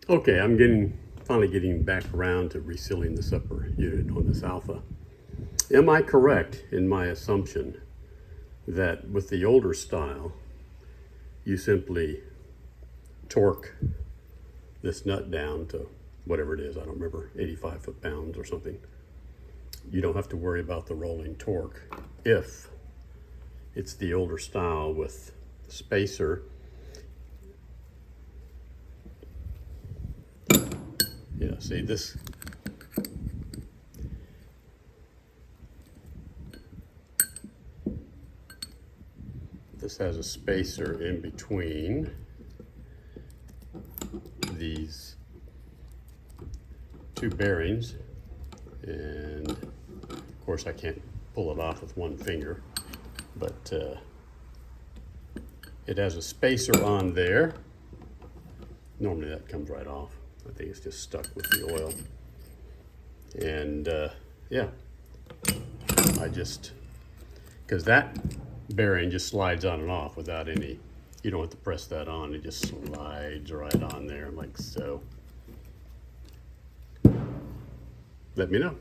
Okay, finally getting back around to resealing this upper unit on this Alpha. Am I correct in my assumption that with the older style, you simply torque this nut down to whatever it is, I don't remember, 85 foot-pounds or something. You don't have to worry about the rolling torque if it's the older style with spacer. Yeah, see this, this has a spacer in between these two bearings, and of course I can't pull it off with one finger, but it has a spacer on there. Normally that comes right off. I think it's just stuck with the oil. And yeah, because that bearing just slides on and off without any, you don't have to press that on, it just slides right on there like so. Let me know.